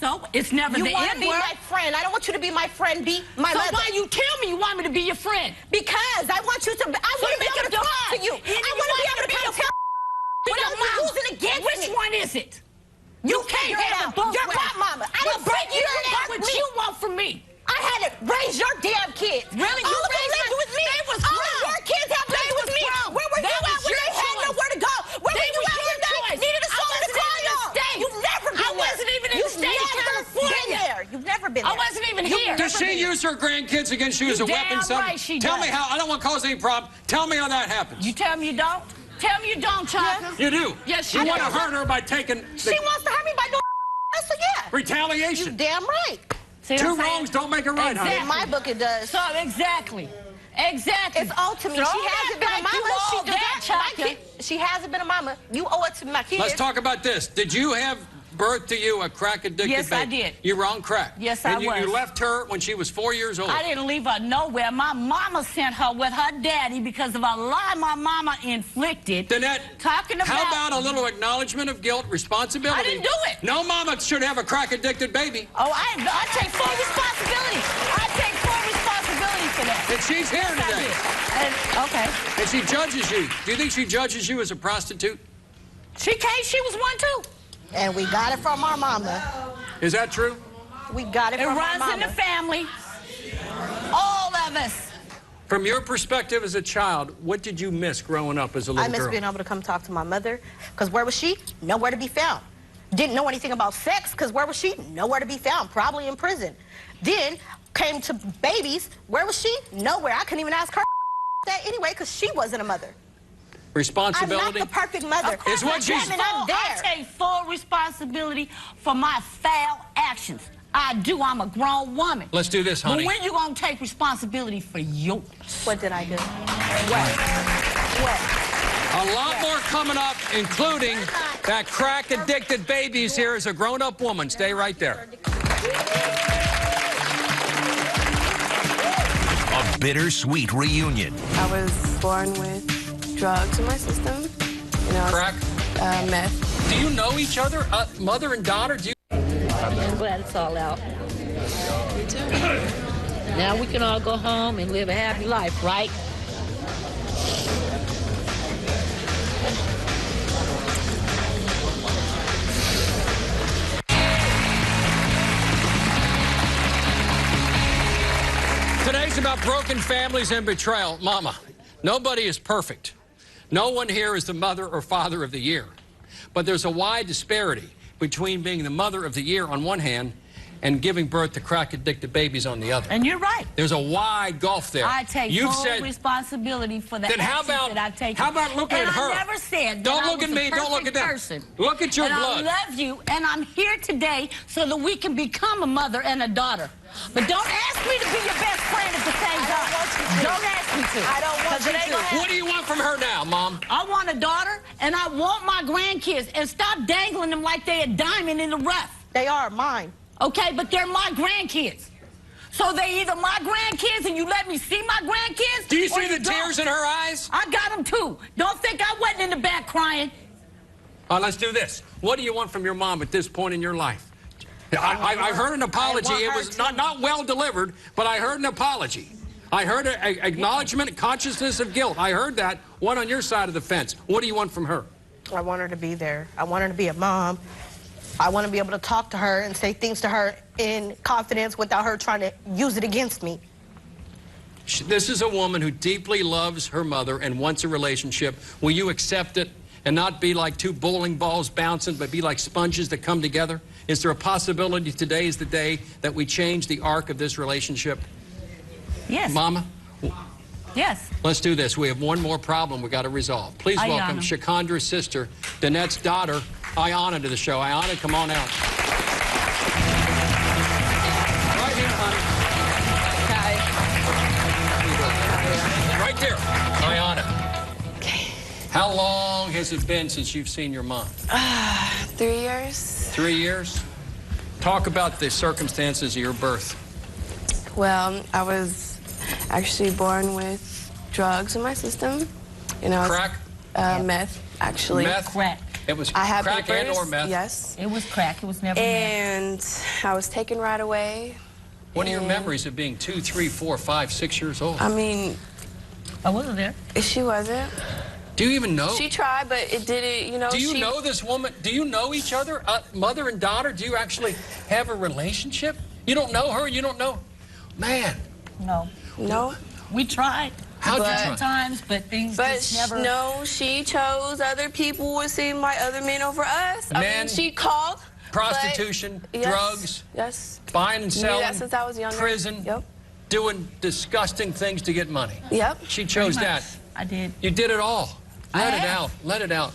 S6: No, it's never
S9: You
S6: the
S9: want to be
S6: N-word.
S9: my friend. I don't want you to be my friend. Be my
S6: So
S9: mother.
S6: why you tell me you want me to be your friend?
S9: Because I want you to. I want to be able to talk to you. I want to be able to tell you're using against
S6: Which
S9: me.
S6: one is it?
S9: You
S6: can't
S9: figure it
S6: have
S9: out.
S6: it both
S9: You're
S6: ways.
S9: godmama. I
S6: Well,
S9: didn't break you
S6: figure
S9: to
S6: it out
S9: work
S6: what
S9: me.
S6: you want from me.
S9: I had to raise your damn kids.
S6: Really?
S9: All
S6: You
S9: of them
S6: raised
S9: lived
S6: them?
S9: with me.
S6: They was
S9: All
S6: grown.
S9: of your kids have lived with me.
S6: grown.
S9: Where were
S6: That
S9: you at
S6: was
S9: when
S6: your
S9: they had
S6: choice.
S9: nowhere to go? Where
S6: They
S9: were you
S6: was
S9: at
S6: your
S9: when they
S6: choice.
S9: needed a
S6: I
S9: someone to
S6: wasn't
S9: call
S6: even in
S9: on?
S6: the state.
S9: You've never been
S6: I
S9: there.
S6: wasn't even in the
S9: You've
S6: state of
S9: never
S6: California.
S9: been there. You've never been
S6: I
S9: there.
S6: wasn't even here.
S5: Does she use her grandkids against you as a weapon?
S6: Damn right she
S5: Tell me
S6: does.
S5: how. I don't want to cause any problem. Tell me how that happens.
S6: You tell me you don't? Tell me you don't, Chaka.
S5: You do.
S6: Yes,
S5: you
S6: she
S5: want to
S6: does.
S5: hurt her by taking
S9: She wants to hurt me by doing so yeah.
S5: retaliation.
S9: Damn right.
S6: See what I'm
S5: Two
S6: saying?
S5: wrongs don't make a right, honey.
S9: In my book, it does.
S6: So, exactly. Exactly.
S9: It's owed to me.
S6: So
S9: She
S6: don't
S9: hasn't
S6: act
S9: been a
S6: like
S9: mama.
S6: you
S9: She
S6: all
S9: does
S6: that,
S9: not. My
S6: Chaka.
S9: kid, she hasn't been a mama. You owe it to my kids.
S5: Let's talk about this. Did you have birth to you a crack-addicted
S6: Yes,
S5: baby?
S6: I did.
S5: You were on crack.
S6: Yes,
S5: and
S6: I was.
S5: You left her when she was 4 years old.
S6: I didn't leave her nowhere. My mama sent her with her daddy because of a lie my mama inflicted.
S5: Danette,
S6: Talking about...
S5: how about a little acknowledgement of guilt, responsibility?
S6: I didn't do it.
S5: No mama should have a crack-addicted baby.
S6: Oh, I take full responsibility. I take full responsibility for that.
S5: And she's here
S6: Yes, I
S5: today.
S6: did. Okay.
S5: And she judges you. Do you think she judges you as a prostitute?
S6: She was one too.
S9: And we got it from our mama.
S5: Is that true?
S9: We got it
S6: It
S9: from our
S6: runs
S9: mama.
S6: in the family. All of us.
S5: From your perspective as a child, what did you miss growing up as a little
S9: I miss
S5: girl?
S9: being able to come talk to my mother, because where was she? Nowhere to be found. Didn't know anything about sex, because where was she? Nowhere to be found, probably in prison. Then came to babies, where was she? Nowhere. I couldn't even ask her that anyway, because she wasn't a mother.
S5: Responsibility?
S9: I'm not the perfect mother.
S5: It's what she's-
S9: I'm there.
S6: I take full responsibility for my foul actions. I do. I'm a grown woman.
S5: Let's do this, honey.
S6: But when you gonna take responsibility for yours?
S9: What did I do?
S5: A lot more coming up, including that crack-addicted baby's here as a grown-up woman. Stay right there.
S1: A bittersweet reunion.
S10: I was born with drugs in my system. You know,
S5: Crack?
S10: Meth.
S5: Do you know each other, mother and daughter? Do you?
S11: I'm glad it's all out.
S10: Me too.
S11: Now we can all go home and live a happy life, right?
S5: Today's about broken families and betrayal. Mama, nobody is perfect. No one here is the mother or father of the year. But there's a wide disparity. between being the mother of the year on one hand and giving birth to crack-addicted babies on the other.
S6: And you're right.
S5: There's a wide gulf there.
S6: I take full responsibility for the actions that I've taken.
S5: How about looking at her?
S6: And I never said
S5: don't
S6: that
S5: look at me. Don't look at that.
S6: Person.
S5: Look at your blood.
S6: I love you, and I'm here today so that we can become a mother and a daughter. But don't ask me to be your best friend at the same time. Don't ask me to.
S9: I don't want you to.
S5: What do you want from her now, Mom?
S6: I want a daughter, and I want my grandkids. And stop dangling them like they're a diamond in the rough.
S9: They are mine.
S6: Okay, but they're my grandkids. So they either my grandkids and you let me see my grandkids.
S5: Do you see the tears in her eyes?
S6: I got them too. Don't think I wasn't in the back crying.
S5: Let's do this. What do you want from your mom at this point in your life? I heard an apology. It was not well delivered, but I heard an apology. I heard an acknowledgement, consciousness of guilt. I heard that. One on your side of the fence. What do you want from her?
S9: I want her to be there. I want her to be a mom. I want to be able to talk to her and say things to her in confidence without her trying to use it against me.
S5: This is a woman who deeply loves her mother and wants a relationship. Will you accept it and not be like two bowling balls bouncing, but be like sponges that come together? Is there a possibility today is the day that we change the arc of this relationship?
S6: Yes.
S5: Mama?
S6: Yes.
S5: Let's do this. We have one more problem we've got to resolve. Please welcome Shakondra's sister, Danette's daughter, Ayanna, to the show. Ayanna, come on out. Right here, honey. Hi. Right there, Ayanna.
S10: Okay.
S5: How long has it been since you've seen your mom?
S10: 3 years.
S5: 3 years? Talk about the circumstances of your birth.
S10: Well, I was actually born with drugs in my system. You know,
S5: crack?
S10: Meth, actually.
S5: Meth?
S6: Crack.
S5: It was
S10: I have
S5: crack
S10: papers,
S5: and or meth?
S10: Yes.
S6: It was crack. It was never
S10: meth. I was taken right away.
S5: What are your memories of being 2, 3, 4, 5, 6 years old?
S10: I mean...
S6: I wasn't there.
S10: She wasn't.
S5: Do you even know?
S10: She tried, but it didn't, you know.
S5: Do you know this woman? Do you know each other? Mother and daughter? Do you actually have a relationship? You don't know her? You don't know? Man.
S6: No.
S10: No.
S6: We tried.
S5: How'd you try?
S6: Times, but things just never...
S10: no, she chose other people, would seem like other men over us.
S5: Men,
S10: I mean, she called.
S5: Prostitution, drugs.
S10: Yes.
S5: Buying and selling.
S10: That since I was younger.
S5: Prison.
S10: Yep.
S5: Doing disgusting things to get money.
S10: Yep.
S5: She chose that.
S6: I did.
S5: You did it all. Let it out. Let it out.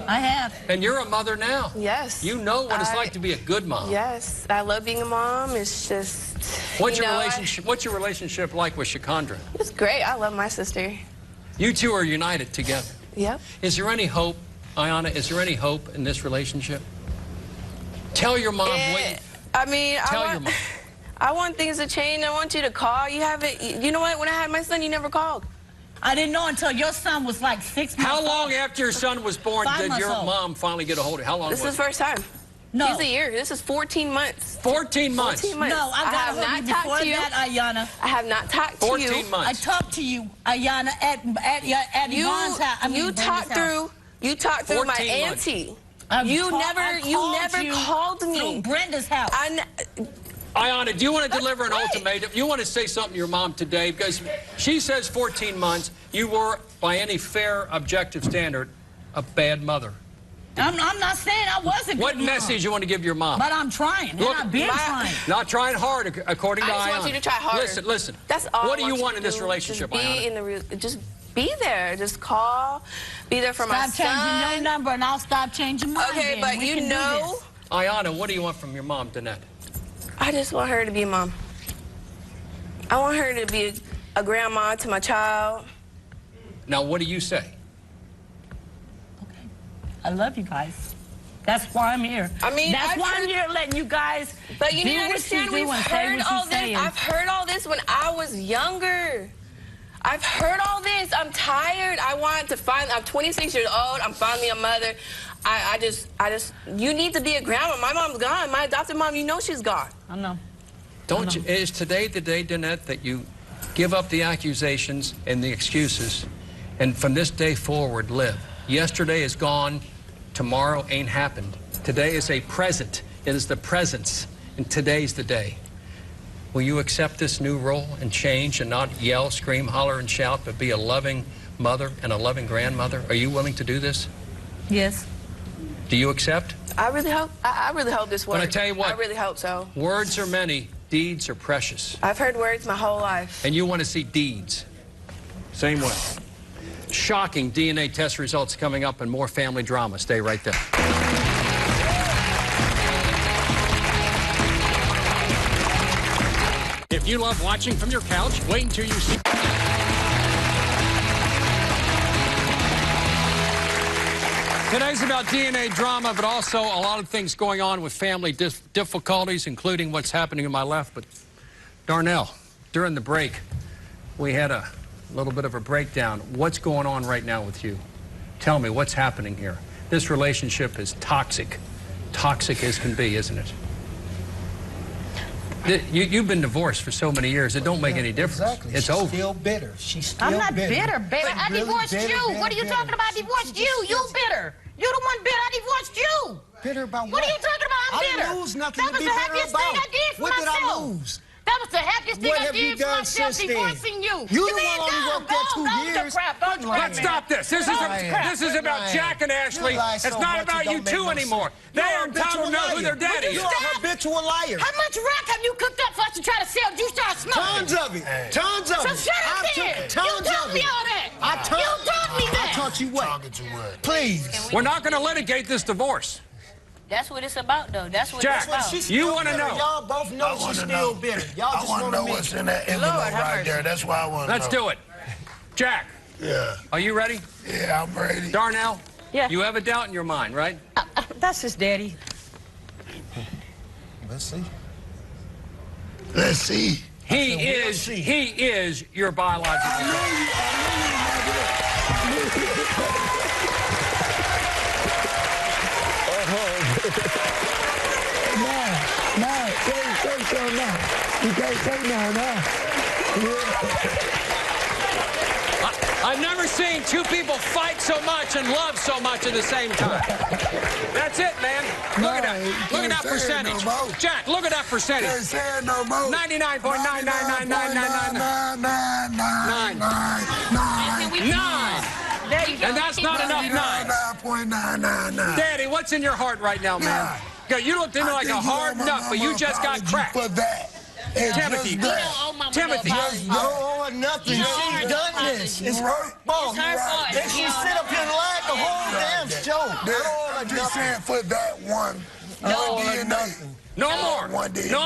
S6: I have.
S5: And you're a mother now.
S10: Yes.
S5: You know what it's like to be a good mom.
S10: Yes. I love being a mom. It's just...
S5: What's your relationship? What's your relationship like with Shakondra?
S10: It's great. I love my sister.
S5: You two are united together.
S10: Yep.
S5: Is there any hope, Ayanna? Is there any hope in this relationship? Tell your mom.
S10: I mean,
S5: Tell your mom.
S10: I want things to change. I want you to call. You haven't. You know what? When I had my son, you never called.
S6: I didn't know until your son was like 6 months
S5: How long after your son was born did your mom finally get a hold of it? How long
S10: This
S5: was
S10: is the first time.
S6: No.
S10: He's a year. This is 14 months.
S5: 14 months.
S10: 14 months.
S6: No, I got a hold of you before that, Ayanna.
S10: I have not talked to you.
S5: 14 months.
S6: I talked to you, Ayanna, at Yvonne's house.
S10: You talked through my auntie. You never called me.
S6: Through Brenda's house.
S5: Ayanna, do you want to deliver an ultimatum? You want to say something to your mom today? Because she says 14 months. You were, by any fair, objective standard, a bad mother.
S6: I'm not saying I wasn't.
S5: What message you want to give your mom?
S6: But I'm trying.
S5: Look,
S6: I've been trying.
S5: Not trying hard, according to Ayanna.
S10: I just want you to try harder.
S5: Listen.
S10: That's all.
S5: What do you want in this relationship, Ayanna?
S10: Just be there. Just call. Be there for my son.
S6: Stop changing your number, and I'll stop changing mine.
S10: Okay, but you know.
S5: Ayanna, what do you want from your mom, Danette?
S10: I just want her to be a mom. I want her to be a grandma to my child.
S5: Now, what do you say?
S6: Okay. I love you guys. That's why I'm here.
S10: I mean,
S6: that's why I'm here letting you guys.
S10: But you need to understand, we've heard all this. I've heard all this when I was younger. I've heard all this. I'm tired. I'm 26 years old. I'm finally a mother. I just, you need to be a grandma. My mom's gone. My adopted mom, you know she's gone.
S6: I know.
S5: Don't you? Is today the day, Danette, that you give up the accusations and the excuses, and from this day forward, live? Yesterday is gone. Tomorrow ain't happened. Today is a present. It is the presence, and today's the day. Will you accept this new role and change and not yell, scream, holler, and shout, but be a loving mother and a loving grandmother? Are you willing to do this?
S6: Yes.
S5: Do you accept?
S10: I really hope this works.
S5: But I tell you what,
S10: I really hope so.
S5: words are many, deeds are precious.
S10: I've heard words my whole life.
S5: And you want to see deeds. Same way. Shocking DNA test results coming up and more family drama. Stay right there. If you love watching from your couch, wait until you see... Today's about DNA drama, but also a lot of things going on with family difficulties, including what's happening to my left. But Darnell, during the break, we had a little bit of a breakdown. What's going on right now with you? Tell me, what's happening here? This relationship is toxic. Toxic as can be, isn't it? You've been divorced for so many years. It don't make any difference.
S2: Exactly.
S5: It's
S2: She's
S5: over.
S2: still bitter. She's still
S9: I'm not
S2: bitter,
S9: baby. I
S2: Really
S9: divorced
S2: bitter,
S9: you.
S2: bitter,
S9: What are you
S2: bitter.
S9: talking about? I divorced you. You bitter. You're the one bitter. I divorced you.
S2: Bitter about
S9: What are you talking about? I'm
S2: I
S9: bitter.
S2: didn't lose nothing
S9: That
S2: to
S9: was
S2: be
S9: the
S2: bitter
S9: happiest
S2: about.
S9: thing I did for
S2: What
S9: myself.
S2: did I lose?
S9: That was the happiest thing
S2: What
S9: I
S2: have you
S9: did for
S2: done
S9: myself,
S2: since then?
S9: divorcing you.
S2: You the
S9: man,
S2: one only
S9: go,
S2: worked there
S9: go,
S2: 2
S9: go,
S2: years.
S9: Crap. Don't
S5: Let's stop this. This is about Jack and Ashley.
S2: You lie
S5: It's
S2: so
S5: not
S2: much,
S5: about
S2: it
S5: you
S2: don't make
S5: two
S2: no
S5: anymore.
S2: sense.
S5: They
S2: You're
S5: are
S2: a
S5: entitled to know
S2: habitual
S5: who their
S2: liar.
S5: daddy is.
S2: You're a habitual liar.
S9: How much rack have you cooked up for us to try to sell? You start smoking.
S2: Tons of it. Tons of
S9: So
S2: it.
S9: shut up
S2: I took
S9: then.
S2: tons
S9: You taught
S2: of
S9: me
S2: it.
S9: all that.
S2: You
S9: taught me that.
S2: I taught you what? Please.
S5: We're not going to litigate this divorce.
S8: That's what it's about, though. That's what
S5: Jack,
S8: it's about.
S2: She's
S5: you
S2: still
S5: want to
S2: bitter.
S5: know.
S2: Y'all both know she's still bitter. Y'all
S7: I
S2: just
S7: want to
S2: want
S7: know
S2: to
S7: what's in that envelope right there. That's why I want to know.
S5: Let's do it. Jack,
S7: Yeah.
S5: are you ready?
S7: Yeah, I'm ready.
S5: Darnell?
S9: Yeah.
S5: You have a doubt in your mind, right?
S9: That's his daddy.
S2: Let's see.
S7: Let's see.
S5: He is your biological father.
S7: You can't say no.
S5: I've never seen two people fight so much and love so much at the same time. That's it, man. Look at that. Look at that percentage. Jack, look at that percentage. 99.9999999. And that's not enough nines.
S7: 99.999.
S5: Daddy, what's in your heart right now, man? You don't think like a hard nut, but you just got cracked.
S7: For that. And
S5: Timothy.
S7: just that.
S5: Timothy.
S2: No or nothing. She's done this. It's
S7: right.
S2: Boom.
S8: It's her fault.
S2: Then she sit up here and lie the whole damn show.
S7: I'm just saying for that one.
S2: No,
S7: nothing.
S5: No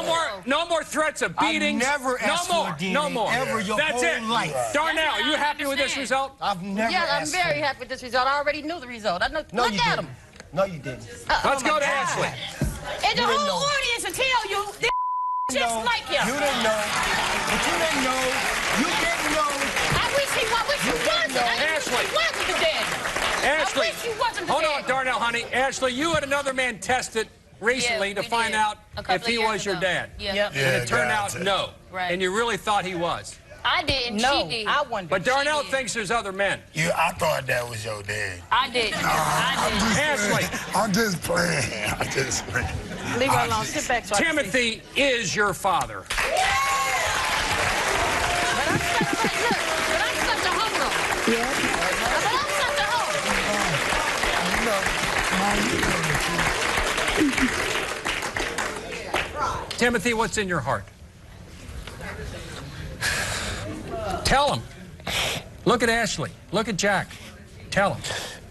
S5: more. No more threats of beatings.
S2: I've never asked
S5: no more.
S2: for DNA
S5: No more.
S2: ever your
S5: That's
S2: whole
S5: it.
S2: life.
S5: Darnell, you happy with this result?
S2: I've never
S9: Yeah, I'm
S2: asked
S9: very happy with this result. I already knew the result. I know.
S2: No,
S9: Look
S2: you
S9: at
S2: didn't.
S9: him.
S2: No, you didn't.
S5: Let's go to Ashley.
S9: And the whole audience will tell you they're just like him.
S2: You didn't know. But you didn't know. You didn't know.
S9: I wish he wasn't. I wish
S5: Ashley.
S9: he wasn't the daddy.
S5: Ashley.
S9: I wish he wasn't the
S5: Hold
S9: daddy.
S5: on, Darnell, honey. Ashley, you had another man tested recently
S8: Yeah,
S5: to
S8: we
S5: find
S8: did.
S5: out
S8: A couple
S5: if he
S8: of years
S5: was your
S8: ago.
S5: dad.
S8: Yeah.
S5: And it turned out no.
S8: Right.
S5: And you really thought he was.
S8: I didn't.
S9: No,
S8: She did.
S9: I wondered.
S5: But Darnell
S8: did.
S5: thinks there's other men.
S7: I thought that was your dad.
S8: I didn't. I didn't.
S5: Ashley.
S7: I'm just playing. I'm just playing.
S9: Leave her alone. Sit back so I can see.
S5: Timothy is your father.
S9: But I'm such a homo.
S7: Yeah.
S9: But I'm such a homo.
S5: Timothy, what's in your heart? Tell him. Look at Ashley. Look at Jack. Tell him.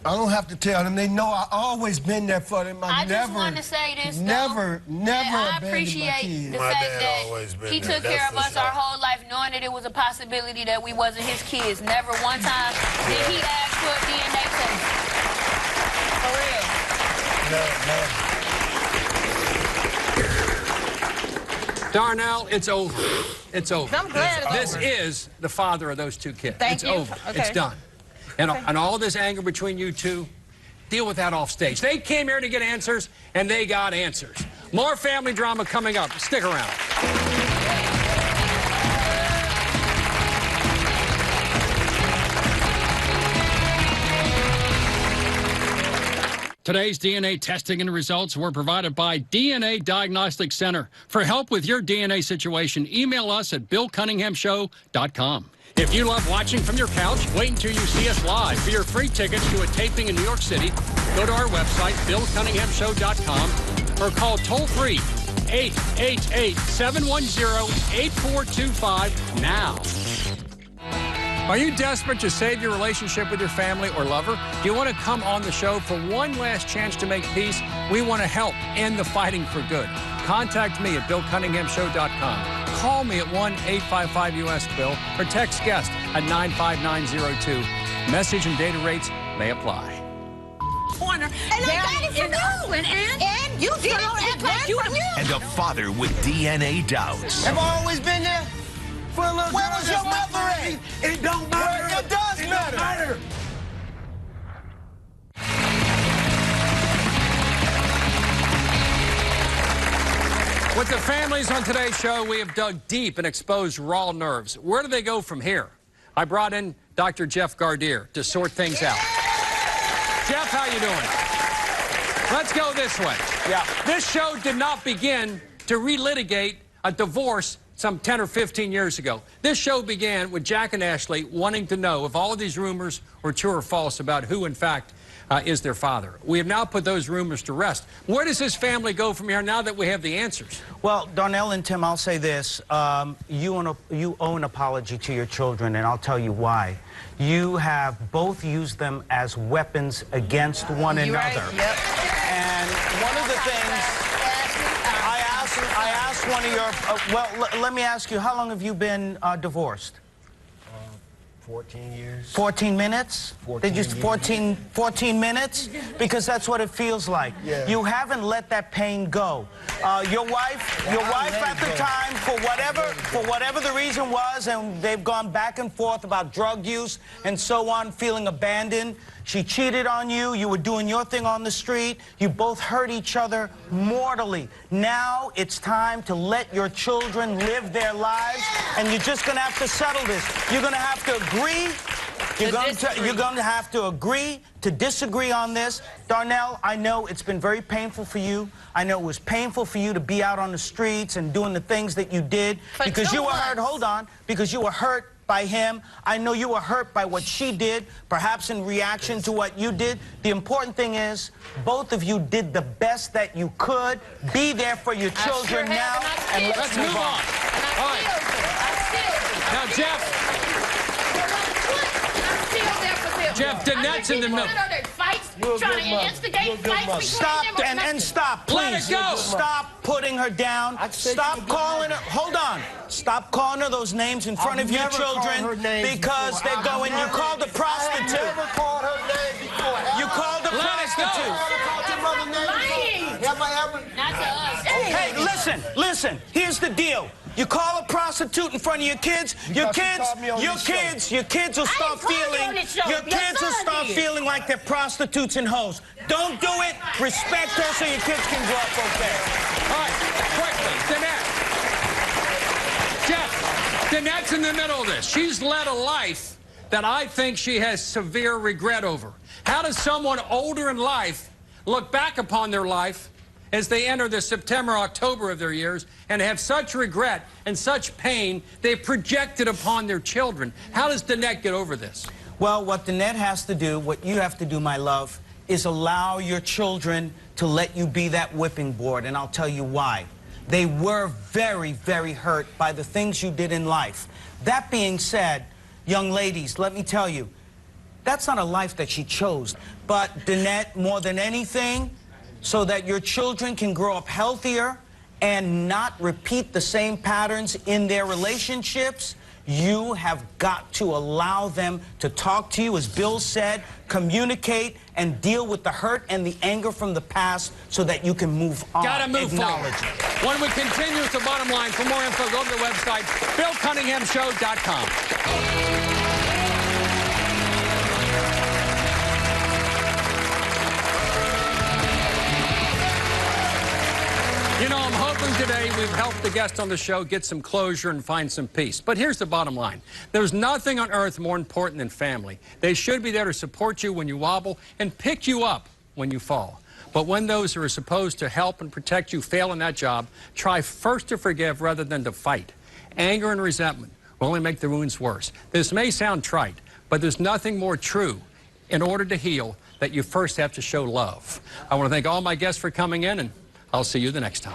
S2: I don't have to tell them. They know I always been there for them.
S8: I just want to say this, though.
S2: Never
S8: I
S2: abandoned my
S8: appreciate
S2: kids.
S8: the
S7: My
S8: fact
S7: dad
S8: that
S7: always been
S8: he
S7: there,
S8: took care
S7: that's
S8: of
S7: for
S8: us
S7: sure.
S8: our whole life, knowing that it was a possibility that we wasn't his kids. Never one time did he ask for a DNA test. For real.
S5: Darnell, it's over. It's over.
S9: I'm glad it's
S5: This
S9: over.
S5: is the father of those two kids.
S9: Thank
S5: it's
S9: you.
S5: over.
S9: Okay.
S5: It's done. And all this anger between you two, deal with that off stage. They came here to get answers, and they got answers. More family drama coming up. Stick around. Today's DNA testing and results were provided by DNA Diagnostic Center. For help with your DNA situation, email us at BillCunninghamShow.com. If you love watching from your couch, wait until you see us live. For your free tickets to a taping in New York City, go to our website, BillCunninghamShow.com, or call toll-free 888-710-8425 now. Are you desperate to save your relationship with your family or lover? Do you want to come on the show for one last chance to make peace? We want to help end the fighting for good. Contact me at BillCunninghamShow.com. Call me at 1-855-US-BILL or text guest at 95902. Message and data rates may apply.
S9: Corner. And I got it from you. And you did it like you.
S1: And a father with DNA doubts.
S2: Have I always been there? For a little
S7: Where was your mother at?
S2: It don't matter. It does matter.
S5: With the families on today's show, we have dug deep and exposed raw nerves. Where do they go from here? I brought in Dr. Jeff Gardier to sort things out. Jeff, how you doing? Let's go this way.
S2: Yeah.
S5: This show did not begin to relitigate a divorce some 10 or 15 years ago. This show began with Jack and Ashley wanting to know if all of these rumors were true or false about who, in fact, is their father. We have now put those rumors to rest. Where does this family go from here now that we have the answers?
S12: Well, Darnell and Tim, I'll say this. You owe an apology to your children, and I'll tell you why. You have both used them as weapons against one another.
S9: Right. Yep.
S12: And one of the things... I asked one of your... let me ask you, how long have you been divorced?
S2: 14 years.
S12: 14 minutes? 14 minutes? Because that's what it feels like.
S2: Yeah.
S12: You haven't let that pain go. Your wife at the time, for whatever the reason was, and they've gone back and forth about drug use and so on, feeling abandoned. She cheated on you. You were doing your thing on the street. You both hurt each other mortally. Now it's time to let your children live their lives, and you're just going to have to settle this. You're going to have to agree. You're going to have to agree to disagree on this. Darnell, I know it's been very painful for you. I know it was painful for you to be out on the streets and doing the things that you did because you were hurt. Hold on. Because you were hurt by him. I know you were hurt by what she did, perhaps in reaction to what you did. The important thing is, both of you did the best that you could. Be there for your children now, and let's move on.
S5: All right. Now, Jeff, Danette's in the middle.
S12: Stop, and stop, please.
S5: Let it go.
S12: Stop putting her down. Stop calling her. Hold on. Stop calling her those names in front of your children because they're going. You called a prostitute.
S2: I never called her name before.
S12: You called a prostitute.
S2: Have I ever?
S8: Not to us.
S12: Hey, listen. Here's the deal. You call a prostitute in front of your kids, your kids will start feeling like they're prostitutes and hoes. Don't do it. Respect her so your kids can grow up okay.
S5: All right, quickly, Danette. Jeff, Danette's in the middle of this. She's led a life that I think she has severe regret over. How does someone older in life look back upon their life as they enter the September, October of their years and have such regret and such pain they've projected upon their children? How does Danette get over this?
S12: Well, what Danette has to do, what you have to do, my love, is allow your children to let you be that whipping board, and I'll tell you why. They were very, very hurt by the things you did in life. That being said, young ladies, let me tell you, that's not a life that she chose. But Danette, more than anything, so that your children can grow up healthier and not repeat the same patterns in their relationships, you have got to allow them to talk to you, as Bill said, communicate and deal with the hurt and the anger from the past so that you can move on.
S5: Gotta move forward. When we continue with the bottom line, for more info, go to the website, BillCunninghamShow.com. You know, I'm hoping today we've helped the guest on the show get some closure and find some peace. But here's the bottom line. There's nothing on earth more important than family. They should be there to support you when you wobble and pick you up when you fall. But when those who are supposed to help and protect you fail in that job, try first to forgive rather than to fight. Anger and resentment will only make the wounds worse. This may sound trite, but there's nothing more true. In order to heal, that you first have to show love. I want to thank all my guests for coming in, and I'll see you the next time.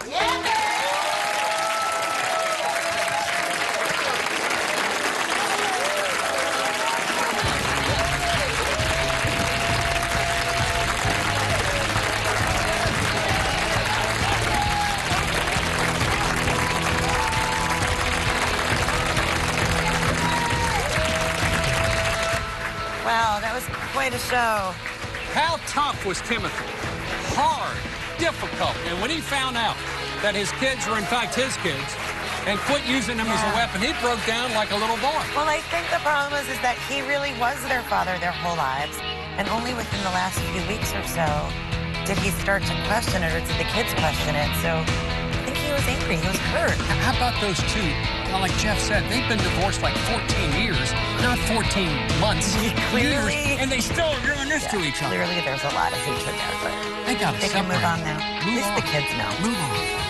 S13: Wow, that was quite a show.
S5: How tough was Timothy? Hard, difficult. And when he found out that his kids were in fact his kids and quit using them as a weapon, he broke down like a little boy.
S13: Well, I think the problem is that he really was their father their whole lives. And only within the last few weeks or so did he start to question it, or did the kids question it. So I think he was angry. He was hurt.
S5: How about those two? Well, like Jeff said, they've been divorced like 14 years, not 14 months.
S13: Clearly.
S5: Years, and they still are doing this to each other.
S13: Clearly, there's a lot of hatred there, but
S5: they can
S13: move on now. At least the kids know.
S5: Move on.